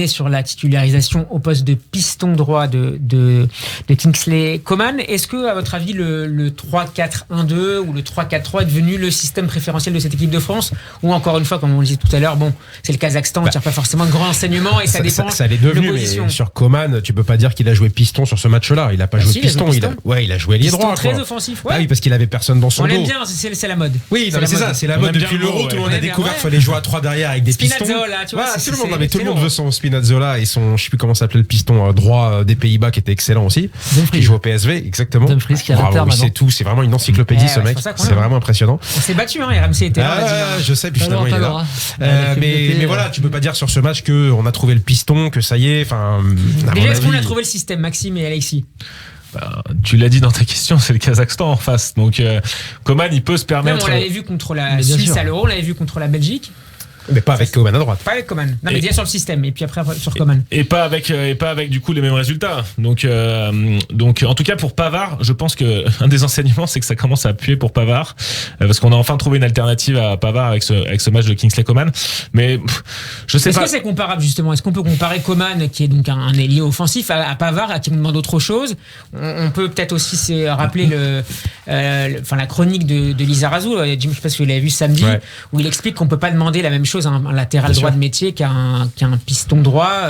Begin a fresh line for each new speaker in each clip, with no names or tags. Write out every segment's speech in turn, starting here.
sur la titularisation au poste de piston droit de Kingsley Coman. Est-ce que, à votre avis, le 3-4-1-2 ou le 3-4-3 est devenu le système préférentiel de cette équipe de France, ou encore une fois, comme on le disait tout à l'heure, bon, c'est le Kazakhstan, il n'y a pas forcément de grands enseignements et ça dépend.
Ça l'est devenu, mais sur Coman, tu peux pas dire qu'il a joué piston sur ce match-là. Il a pas joué piston. Il a joué ailier droit.
Très offensif. Ouais.
Ah oui, parce qu'il avait personne dans son dos.
On l'aime bien, c'est la mode.
Oui, c'est ça, c'est la mode depuis l'Euro. Tout le monde a découvert qu'il fallait jouer à 3 derrière avec des pistons.
Spinazzola, tu vois.
Tout le monde veut son Spinazzola et son, je sais plus comment s'appelait le piston droit des Pays-Bas qui était excellent aussi. Qui joue au PSV, exactement.
Dumfries qui a la terre
c'est tout, c'est vraiment une encyclopédie ce mec. C'est vraiment impressionnant.
On s'est battu, RMC était là.
Je sais, puis finalement il est là. Mais voilà, tu peux pas dire sur ce match que on a trouvé le piston, que ça y est. Enfin,
déjà, est-ce qu'on a trouvé le système, Maxime et Alexis?
Tu l'as dit dans ta question, c'est le Kazakhstan en face. Donc Coman, il peut se permettre.
On l'avait vu contre la Suisse à l'Euro, on l'avait vu contre la Belgique.
Mais pas avec Coman à droite.
Pas avec Coman. Non, mais déjà sur le système. Et puis après sur Coman.
Et pas avec du coup les mêmes résultats. Donc en tout cas pour Pavard, je pense que un des enseignements, c'est que ça commence à appuyer pour Pavard, parce qu'on a enfin trouvé une alternative à Pavard avec ce match de Kingsley Coman. Mais je sais pas.
Est-ce que c'est comparable justement? Est-ce qu'on peut comparer Coman, qui est donc un ailier offensif, à Pavard, à qui on demande autre chose? On peut peut-être aussi rappeler la chronique de Lizarazu. Jim, je sais pas si vous l'avez vu samedi, où il explique qu'on peut pas demander la même chose à un latéral droit de métier qu'un piston droit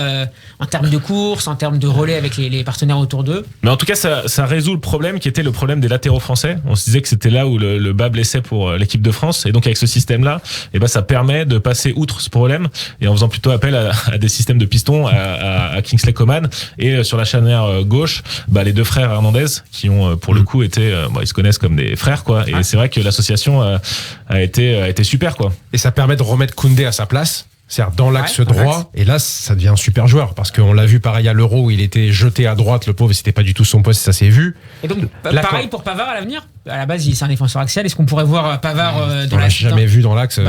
en termes de course, en termes de relais avec les partenaires autour d'eux.
Mais en tout cas, ça résout le problème qui était le problème des latéraux français. On se disait que c'était là où le bas blessait pour l'équipe de France, et donc avec ce système-là, ça permet de passer outre ce problème, et en faisant plutôt appel à des systèmes de pistons, à Kingsley Coman, et sur la charnière gauche, les deux frères Hernandez qui ont pour le coup été, ils se connaissent comme des frères, quoi. Et c'est vrai que l'association a été super, quoi.
Et ça permet de remettre Koundé à sa place, c'est-à-dire dans l'axe droit, et là ça devient un super joueur, parce qu'on l'a vu pareil à l'Euro où il était jeté à droite, le pauvre, c'était pas du tout son poste, ça s'est vu.
Et donc pareil pour Pavard à l'avenir. À la base, c'est un défenseur axial. Est-ce qu'on pourrait voir Pavard dans
l'axe? On l'a jamais vu dans l'axe en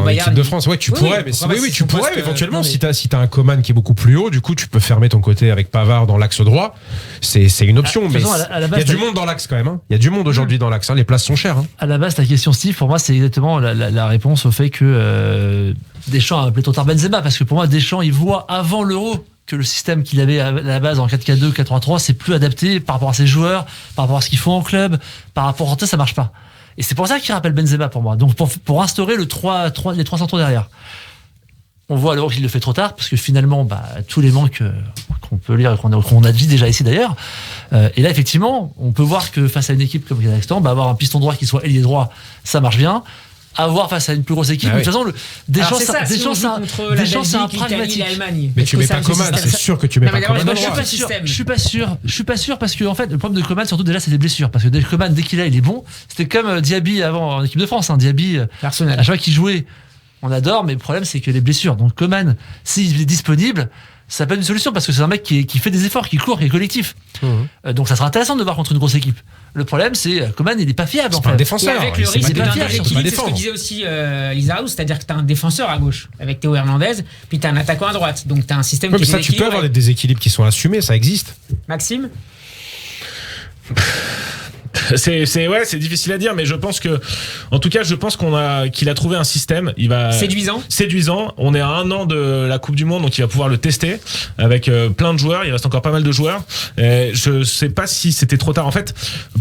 Bayern,
équipe de France. Ouais, tu pourrais, tu pourrais éventuellement, si t'as un Coman qui est beaucoup plus haut, du coup tu peux fermer ton côté avec Pavard dans l'axe droit. C'est une option, mais il y a du monde dans l'axe quand même. Il y a du monde aujourd'hui dans l'axe. Les places sont chères.
À la base, ta question, Steve, pour moi, c'est exactement la réponse au fait que Deschamps a appelé Totard Benzema, parce que pour moi, Deschamps, il voit avant l'Euro que le système qu'il avait à la base en 4-4-2, 4-3-3, c'est plus adapté par rapport à ses joueurs, par rapport à ce qu'ils font en club, par rapport à ça marche pas. Et c'est pour ça qu'il rappelle Benzema pour moi. Donc pour instaurer les trois centraux derrière. On voit alors qu'il le fait trop tard, parce que finalement, tous les manques qu'on peut lire et qu'on a dit déjà ici d'ailleurs. Et là, effectivement, on peut voir que face à une équipe comme le Kazakhstan, avoir un piston droit qui soit ailier droit, ça marche bien. Avoir face à une plus grosse équipe, de toute façon, Deschamps, c'est un pragmatique.
Mais tu mets pas Coman, c'est sûr que tu mets pas Coman.
Je suis pas sûr parce que en fait, le problème de Coman, surtout déjà, c'est les blessures. Parce que Coman, dès qu'il il est bon. C'était comme Diaby avant en équipe de France. Diaby, à chaque fois qu'il jouait, on adore, mais le problème, c'est que les blessures. Donc Coman, s'il est disponible, ça peut être une solution, parce que c'est un mec qui fait des efforts, qui court, qui est collectif. Donc ça sera intéressant de voir contre une grosse équipe. Le problème, c'est Coman, il est pas fiable.
C'est pas un défenseur.
Avec le risque d'un déséquilibre, c'est ce que disait aussi Lizarazu, c'est-à-dire que tu as un défenseur à gauche avec Théo Hernandez, puis tu as un attaquant à droite. Donc tu as un système qui est déséquilibré.
Tu peux avoir des déséquilibres qui sont assumés, ça existe.
Maxime?
C'est difficile à dire, mais je pense que, en tout cas, qu'il a trouvé un système. Il va séduisant. On est à 1 an de la Coupe du Monde, donc il va pouvoir le tester avec plein de joueurs. Il reste encore pas mal de joueurs. Et je sais pas si c'était trop tard. En fait,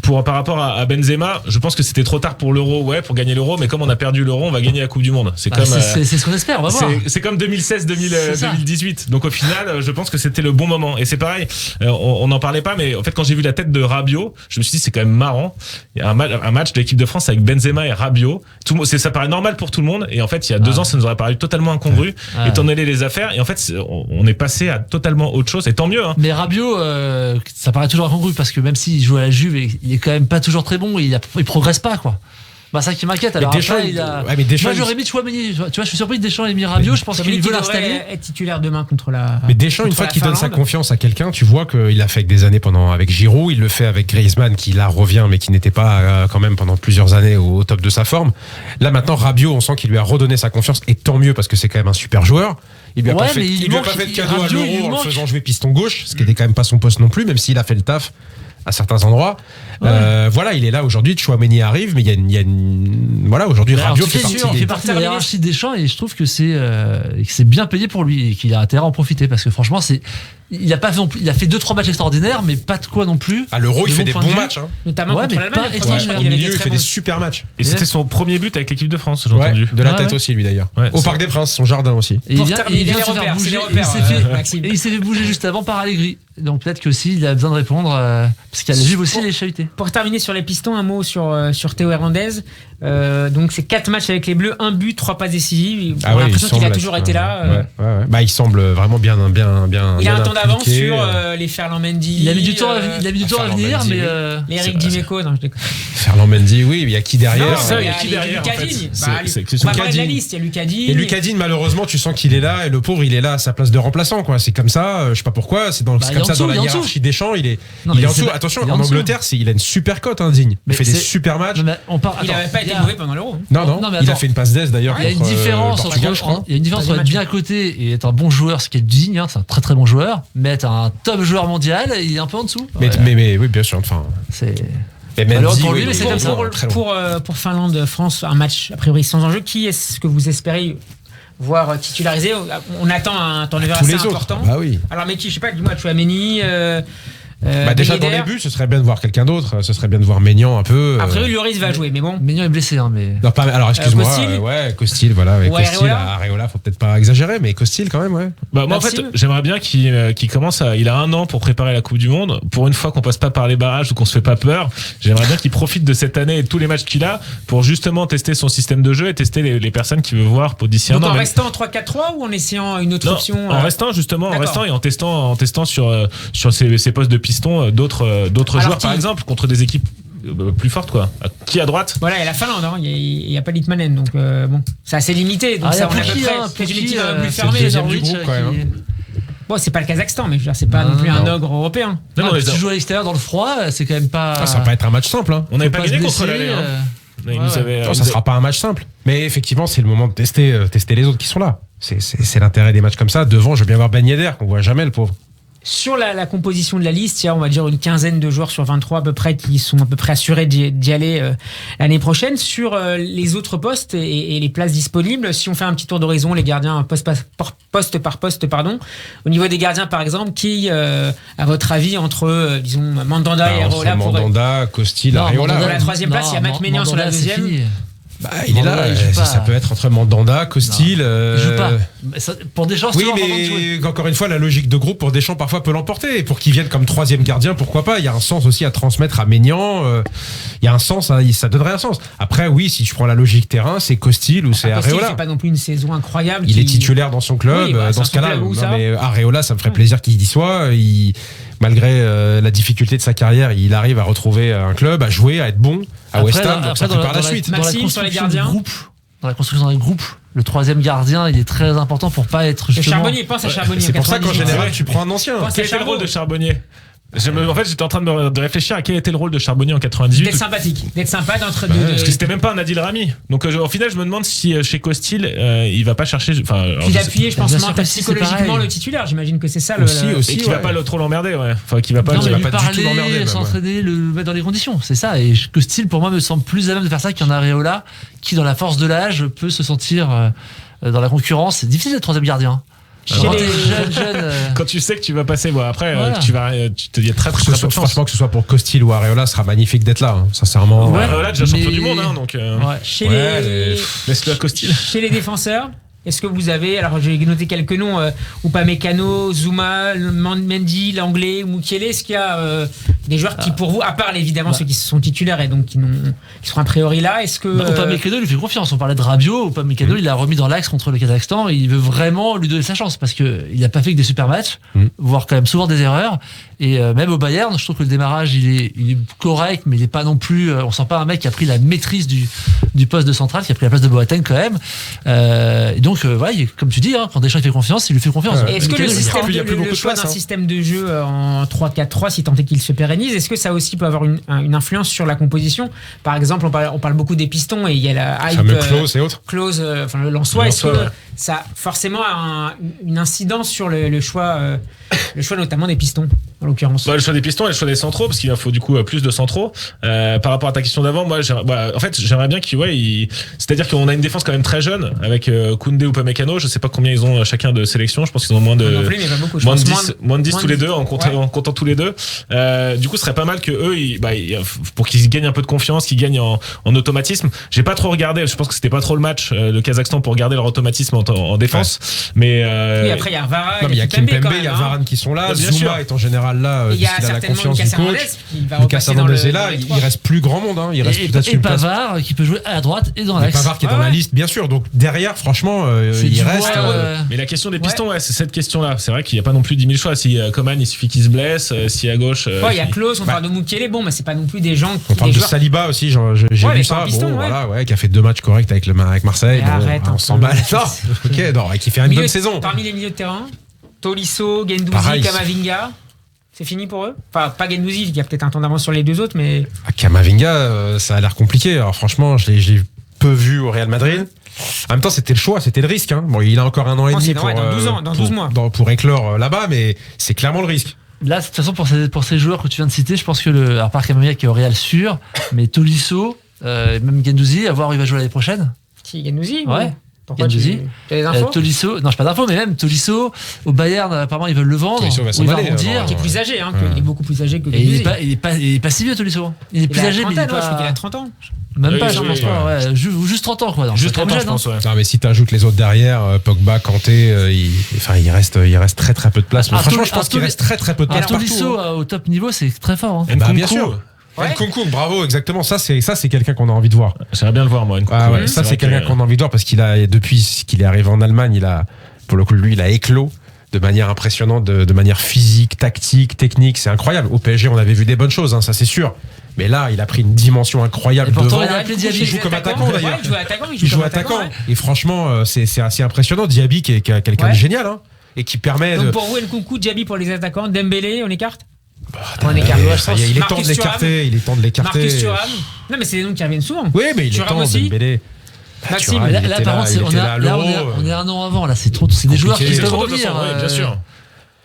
par rapport à Benzema, je pense que c'était trop tard pour l'Euro, pour gagner l'Euro. Mais comme on a perdu l'Euro, on va gagner la Coupe du Monde. C'est
ce qu'on espère. On va voir.
C'est comme 2016-2018. Donc au final, je pense que c'était le bon moment. Et c'est pareil. On n'en parlait pas, mais en fait, quand j'ai vu la tête de Rabiot, je me suis dit c'est quand même marrant. Il y a un match de l'équipe de France avec Benzema et Rabiot. Ça paraît normal pour tout le monde, et en fait il y a 2 ans ça nous aurait paru totalement incongru, étant donné les affaires, et en fait on est passé à totalement autre chose, et tant mieux.
Mais Rabiot, ça paraît toujours incongru, parce que même s'il joue à la Juve, il est quand même pas toujours très bon, il progresse pas, quoi. Ça qui m'inquiète. Alors
Deschamps,
moi j'aurais mis Chouameni. Tu vois, je suis surpris que Deschamps ait mis Rabiot. Je pense qu'il veut l'installer.
Être titulaire demain contre la.
Mais Deschamps, une fois qu'il donne sa confiance à quelqu'un, tu vois qu'il l'a fait avec des années avec Giroud, il le fait avec Griezmann qui là revient, mais qui n'était pas quand même pendant plusieurs années au top de sa forme. Là maintenant, Rabiot, on sent qu'il lui a redonné sa confiance, et tant mieux, parce que c'est quand même un super joueur. Il lui a pas fait de cadeau à l'Euro en le faisant jouer piston gauche, ce qui n'était quand même pas son poste non plus, même s'il a fait le taf. à certains endroits. Voilà, il est là aujourd'hui. Chouameni arrive, mais il y a voilà, aujourd'hui Rabiot fait
partie de la hiérarchie des champs et je trouve que c'est bien payé pour lui et qu'il a intérêt à en profiter parce que franchement il a fait 2-3 matchs extraordinaires mais pas de quoi non plus.
À l'Euro il fait des bons matchs,
notamment contre l'Allemagne.
Au milieu il fait des super matchs.
Et c'était son premier but avec l'équipe de France, j'ai entendu.
De la tête aussi lui d'ailleurs. Au Parc des Princes, son jardin aussi.
Et il vient se faire bouger. Il s'est fait bouger juste avant par Allegri. Donc peut-être que aussi il a besoin de répondre parce qu'il y a la Juve aussi les chahutés.
Pour terminer sur les pistons, un mot sur Théo Hernandez. Donc c'est 4 matchs avec les Bleus, 1 but, 3 passes décisives. On a l'impression qu'il a toujours été là.
Bah il semble vraiment bien.
Il a un temps d'avance sur les Ferland Mendy.
Il a mis du temps à venir, mais
les Eric Dimeco.
Ferland Mendy, oui, il y a qui derrière?
Il y a qui derrière? On va parler de la liste. Il y a Lucadine.
Et Lucadine, malheureusement, tu sens qu'il est là et le pauvre, il est là à sa place de remplaçant, quoi. C'est comme ça. Je sais pas pourquoi. C'est comme ça dans la hiérarchie des champs. Il est en dessous. Attention, en Angleterre, il a une super cote, Digne. Il fait des super matchs.
Il n'avait pas été mauvais pendant l'Euro.
Non, il a fait une passe d'aise d'ailleurs.
Il y a une différence entre être bien coté et être un bon joueur, ce qui est Digne. C'est un très très bon joueur, mais être un top joueur mondial, il est un peu en dessous.
Mais oui, bien sûr. Enfin,
c'est.
Mendy,
pour lui, mais c'est comme ça.
Pour Finlande-France, un match a priori sans enjeu. Qui est-ce que vous espérez voir titularisé? On attend un turnover assez important.
Bah oui.
Alors, mais qui, je sais pas, dis-moi, Chouameni.
Déjà dans les buts, ce serait bien de voir quelqu'un d'autre. Ce serait bien de voir Maignan un peu.
A priori, Lloris va jouer, mais bon.
Maignan est blessé, mais.
Non, pas. Alors excuse-moi.
Costil.
Voilà. Avec Costil, Areola, faut peut-être pas exagérer, mais Costil quand même, ouais.
Bah moi en fait, j'aimerais bien qu'il commence à. Il a 1 an pour préparer la Coupe du Monde. Pour une fois qu'on passe pas par les barrages ou qu'on se fait pas peur, j'aimerais bien qu'il profite de cette année et de tous les matchs qu'il a pour justement tester son système de jeu et tester les personnes qu'il veut voir pour d'ici un an.
Donc en restant en 3-4-3 ou en essayant une autre option?
En restant justement, et en testant sur ces postes de piston d'autres joueurs, par exemple, contre des équipes plus fortes, quoi. Qui à droite?
Voilà, il y a la Finlande, il n'y a pas Litmanen, donc bon, c'est assez limité. Donc ça, on a à peu près une équipe plus fermée.
C'est le deuxième du groupe, quand même.
Bon, c'est pas le Kazakhstan, mais je veux dire, c'est pas non plus un ogre européen.
Non, mais tu joues à l'extérieur dans le froid, c'est quand même pas.
Ça va pas être un match simple.
On n'avait pas gagné contre l'année.
Ça sera pas un match simple. Mais effectivement, c'est le moment de tester les autres qui sont là. C'est l'intérêt des matchs comme ça. Devant, je veux bien voir Ben Yedder, qu'on voit jamais, le pauvre.
Sur la composition de la liste, il y a, on va dire, une quinzaine de joueurs sur 23 à peu près qui sont à peu près assurés d'y aller l'année prochaine. Sur les autres postes et les places disponibles, si on fait un petit tour d'horizon, les gardiens poste par poste, pardon. Au niveau des gardiens, par exemple, qui, à votre avis, entre, disons, Mandanda et Areola
Mandanda, Costil, Areola.
Sur la troisième place, il y a Mac Maignan sur la deuxième.
Il est là, ça peut être entre Mandanda, Costil.
Il joue pas. Pour Deschamps,
oui, mais encore une fois, la logique de groupe pour Deschamps parfois peut l'emporter. Et pour qu'il vienne comme 3e gardien, pourquoi pas? Il y a un sens aussi à transmettre à Maignan. Il y a un sens, ça donnerait un sens. Après, oui, si tu prends la logique terrain, c'est Costil ou c'est Areola.
Il fait pas non plus une saison incroyable.
Il est titulaire dans son club. Dans ce cas-là, mais Areola, ça me ferait plaisir qu'il y soit. Malgré la difficulté de sa carrière, il arrive à retrouver un club, à jouer, à être bon à West Ham. Donc ça peut par la suite.
Maxime, sur les gardiens.
Dans la construction d'un groupe, le 3e gardien, il est très important pour pas être justement.
Charbonnier, pense à Charbonnier.
C'est pour ça qu'en général, tu prends un ancien.
Quel était le rôle de Charbonnier? En fait, j'étais en train de réfléchir à quel était le rôle de Charbonnier en 98.
D'être sympathique, d'être sympa d'entre deux.
Parce que c'était même pas un Adil Rami. Donc au final, je me demande si chez Costil, il va pas chercher.
Puis d'appuyer, je pense, psychologiquement le titulaire. J'imagine que c'est ça
aussi, et qui va pas trop l'emmerder, ouais. Enfin, qui va pas du
tout l'emmerder. S'entraîner, le mettre dans les conditions. C'est ça. Et Costil, pour moi, me semble plus à même de faire ça qu'un Areola, qui, dans la force de l'âge, peut se sentir dans la concurrence. C'est difficile d'être 3e gardien.
Quand tu sais que tu vas passer, après, tu te dis très très peu de chance.
Franchement, que ce soit pour Costil ou Areola, ce sera magnifique d'être là, sincèrement.
Areola déjà champion du monde, donc. Laisse-le à Costil.
Chez les défenseurs, est-ce que vous avez, alors j'ai noté quelques noms, Upamecano, Zouma, Mendy, Langlais, Mukiele, est-ce qu'il y a des joueurs qui pour vous, à part évidemment ceux qui sont titulaires et donc qui sont a priori là, est-ce que...
Upamecano lui fait confiance, on parlait de Rabiot, Upamecano il l'a remis dans l'axe contre le Kazakhstan, il veut vraiment lui donner sa chance parce qu'il n'a pas fait que des super matchs, voire quand même souvent des erreurs, et même au Bayern, je trouve que le démarrage il est correct, mais il n'est pas non plus, on sent pas un mec qui a pris la maîtrise du poste de central, qui a pris la place de Boateng quand même, et donc comme tu dis, quand Deschamps fait confiance, il lui fait confiance.
Est-ce que le choix d'un système de jeu en 3-4-3, si tant est qu'il se pérennise, est-ce que ça aussi peut avoir une influence sur la composition? Par exemple, on parle beaucoup des pistons et il y a la hype
Klose et autres.
Klose, le Lensois. ça a forcément une incidence sur le choix notamment des pistons, en l'occurrence.
Le choix des pistons et le choix des centraux, parce qu'il en faut du coup plus de centraux. Par rapport à ta question d'avant, moi, en fait, j'aimerais bien c'est-à-dire qu'on a une défense quand même très jeune, avec Koundé ou Upamecano. Je sais pas combien ils ont chacun de sélection. Je pense qu'ils ont moins de 10 tous les deux, en comptant tous les deux. Du coup, ce serait pas mal que eux, pour qu'ils gagnent un peu de confiance, qu'ils gagnent en automatisme. J'ai pas trop regardé. Je pense que c'était pas trop le match de Kazakhstan pour garder leur automatisme en défense. Mais
oui, après il y a Varane,
il y a Kimpembe, il y a Varane qui sont là. Zuma est en général là,
il y a
parce qu'il a la
certainement
confiance du coach.
Lucas
Hernandez est là. Il reste plus grand monde. Il reste peut-être
et Pavard qui peut jouer à droite et dans l'axe.
Pavard qui est dans la liste, bien sûr. Donc derrière, franchement, il reste.
Mais la question des pistons, c'est cette question-là. C'est vrai qu'il n'y a pas non plus 10 000 choix. Si Coman, il suffit qu'il se blesse. Si à gauche.
Il y a Klose, on parle de Mukiele. Bon, mais c'est pas non plus des gens.
On parle de Saliba aussi. J'ai vu ça. Qui a fait 2 matchs corrects avec Marseille. On s'emballe. Ok, non, qui fait une bonne saison.
Parmi les milieux de terrain, Tolisso, Guendouzi, Camavinga. C'est fini pour eux. Enfin, pas Guendouzi, il y a peut-être un temps d'avance sur les deux autres, mais.
Camavinga, ça a l'air compliqué. Alors franchement, je l'ai peu vu au Real Madrid. En même temps, c'était le choix, c'était le risque. Bon, il a encore 1 an et demi
dans 12 mois.
Pour éclore là-bas, mais c'est clairement le risque.
Là, de toute façon, pour ces joueurs que tu viens de citer, je pense que alors par Camavinga qui est au Real sûr, mais Tolisso, même Guendouzi, à voir où il va jouer l'année prochaine.
Qui, Guendouzi?
Ouais.
Pourquoi tu as des infos?
Tolisso, non, j'ai pas d'infos, mais même Tolisso, au Bayern, apparemment, ils veulent le vendre.
Tolisso va s'en aller,
qui est plus âgé, il est beaucoup plus âgé que
Guendouzi. Il est pas si vieux, Tolisso. Il est plus âgé, mais il est pas.
Je crois qu'il a 30 ans.
Même pas, je pense pas, juste 30 ans, quoi. Non,
juste 30 ans, je pense, ouais.
Non, mais si t'ajoutes les autres derrière, Pogba, Kanté, il reste très très peu de place. Mais franchement, je pense qu'il reste très très peu de place.
Tolisso au top niveau, c'est très fort.
Bien sûr. Nkunku, bravo, exactement. Ça, c'est quelqu'un qu'on a envie de voir.
J'aimerais bien le voir, moi.
Ça, c'est quelqu'un qu'on a envie de voir parce depuis qu'il est arrivé en Allemagne, pour le coup, lui, il a éclos de manière impressionnante, de manière physique, tactique, technique. C'est incroyable. Au PSG, on avait vu des bonnes choses, ça c'est sûr. Mais là, il a pris une dimension incroyable.
Et pourtant,
devant.
Il
joue comme attaquant d'ailleurs.
Il
joue attaquant. Et franchement, c'est assez impressionnant. Diaby, qui est quelqu'un de génial, et qui permet.
Donc pour vous, Nkunku, Diaby pour les attaquants, Dembélé, on écarte.
Il est temps de l'écarter.
Marcus Thuram. Non, mais c'est des noms qui reviennent souvent.
Oui, mais il est temps, Dembélé.
Maxime, là par contre, on est 1 an avant. Là, c'est trop. C'est des joueurs qui peuvent revenir.
Bien sûr.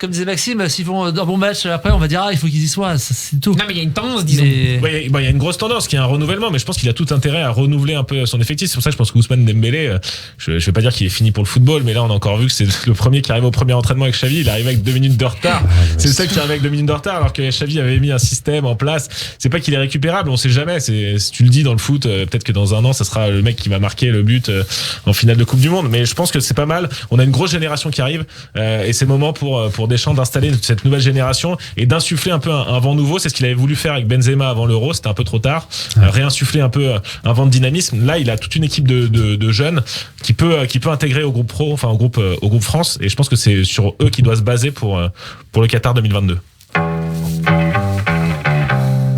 Comme disait Maxime, s'ils font un bon match, après on va dire il faut qu'ils y soient, c'est tout.
Non, mais il y a une tendance, disons.
Il y a une grosse tendance qui est un renouvellement, mais je pense qu'il a tout intérêt à renouveler un peu son effectif. C'est pour ça que je pense que Ousmane Dembélé, je vais pas dire qu'il est fini pour le football, mais là on a encore vu que c'est le premier qui arrive au premier entraînement avec Xavi, il arrive avec 2 minutes de retard. C'est le seul qui arrive avec 2 minutes de retard, alors que Xavi avait mis un système en place. C'est pas qu'il est récupérable, on sait jamais. Si tu le dis dans le foot, peut-être que dans 1 an, ça sera le mec qui va marquer le but en finale de Coupe du Monde. Mais je pense que c'est pas mal. On a une grosse génération qui arrive, et c'est le moment pour Deschamps d'installer cette nouvelle génération et d'insuffler un peu un vent nouveau. C'est ce qu'il avait voulu faire avec Benzema avant l'Euro, c'était un peu trop tard. Réinsuffler un peu un vent de dynamisme. Là, il a toute une équipe de jeunes qui peut intégrer au groupe pro, enfin au groupe France, et je pense que c'est sur eux qu'il doit se baser pour le Qatar 2022.